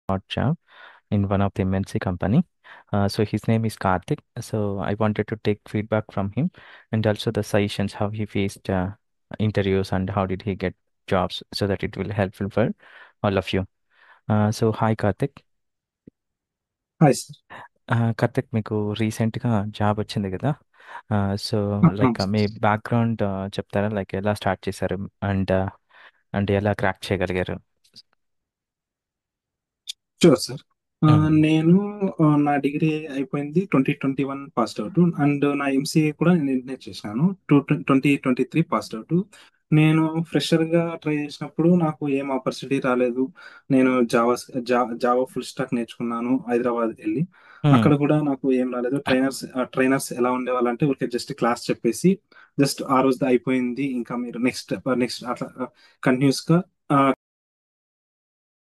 hot job in one of the MNC company. So his name is Karthik. So I wanted to take feedback from him and also the suggestions how he faced interviews and how did he get jobs so that it will helpful for all of you. So hi Karthik. Hi sir. Karthik మీకు రీసెంట్గా job వచ్చింది కదా. So like అవును మీ sir. Background చెప్తారా, like ఎలా start చేశారు and and ఎలా crack చేయగలిగారు. Sure sir. మ్మ్. నేను నా డిగ్రీ అయిపోయింది 2021 పాస్డ్ అవుట్, అండ్ నా ఎంసీఏ కూడా నేను చేశాను 2023 పాస్డ్ అవుట్. నేను ఫ్రెషర్గా ట్రై చేసినప్పుడు నాకు ఏం ఆపర్చునిటీ రాలేదు. నేను జావా ఫుల్ స్టాక్ నేర్చుకున్నాను హైదరాబాద్ వెళ్ళి. మ్మ్. అక్కడ కూడా నాకు ఏం రాలేదు. ట్రైనర్స్ ఎలా ఉండేవాళ్ళంటే ఊరికే జస్ట్ క్లాస్ చెప్పేసి జస్ట్ ఆ రోజు అయిపోయింది, ఇంకా మీరు నెక్స్ట్ నెక్స్ట్ అట్లా కంటిన్యూస్ గా